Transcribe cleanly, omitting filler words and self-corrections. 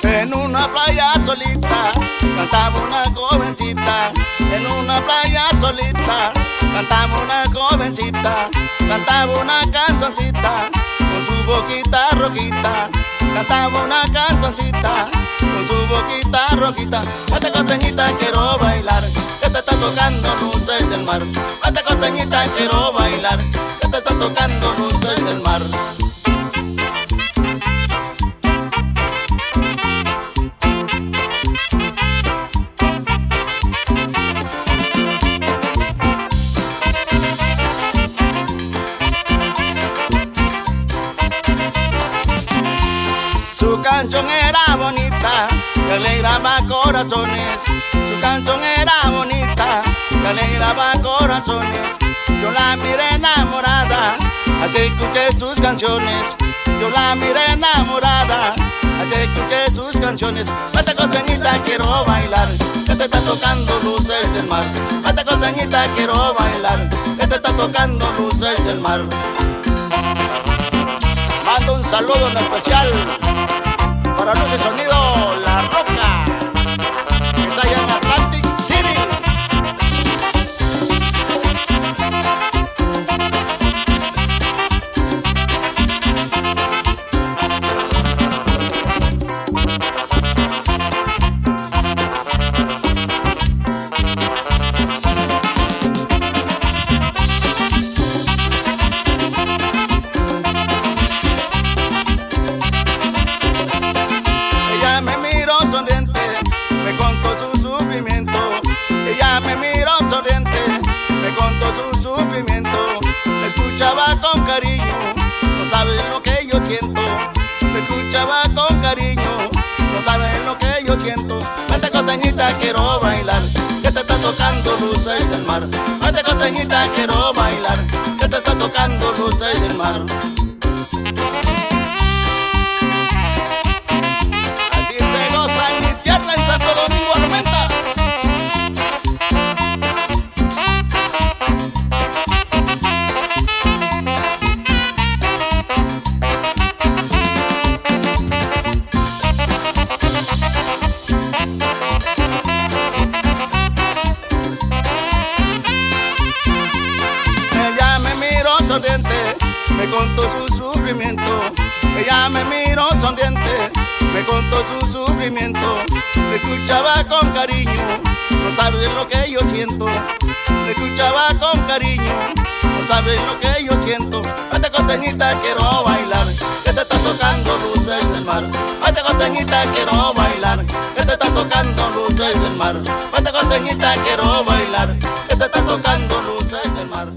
En una playa solita cantaba una jovencita. En una playa solita cantaba una jovencita. Cantaba una cancioncita con su boquita rojita. Cantaba una cancioncita con su boquita rojita. Esta costeñita quiero bailar, que te está tocando luces del mar. Esta costeñita quiero bailar, que te está tocando luces del mar. Su canción era bonita, que alegraba corazones. Su canción era bonita, que alegraba corazones. Yo la miré enamorada, así escuché sus canciones. Yo la miré enamorada, así escuché sus canciones. Esta costeñita quiero bailar, que te está tocando luces del mar. Esta costeñita quiero bailar, que te está tocando luces del mar. Mando un saludo en especial para Luz y Sonido La Roca, que está allá en Atlantic City. Ella me miró sonriente, me contó su sufrimiento. Ella me miró sonriente, me contó su sufrimiento. Me escuchaba con cariño, no sabes lo que yo siento. Me escuchaba con cariño, no sabes lo que yo siento. Esta costeñita quiero bailar, que te está tocando luces del mar. Esta costeñita quiero bailar, que te está tocando luces del mar. Me contó su sufrimiento. Ella me miró sonriente, me contó su sufrimiento. Me escuchaba con cariño, no sabes lo que yo siento. Me escuchaba con cariño, no sabes lo que yo siento. Esta costeñita quiero bailar, que te está tocando luces del mar. Esta costeñita quiero bailar, que te está tocando luces del mar. Esta costeñita quiero bailar, que te está tocando luces del mar.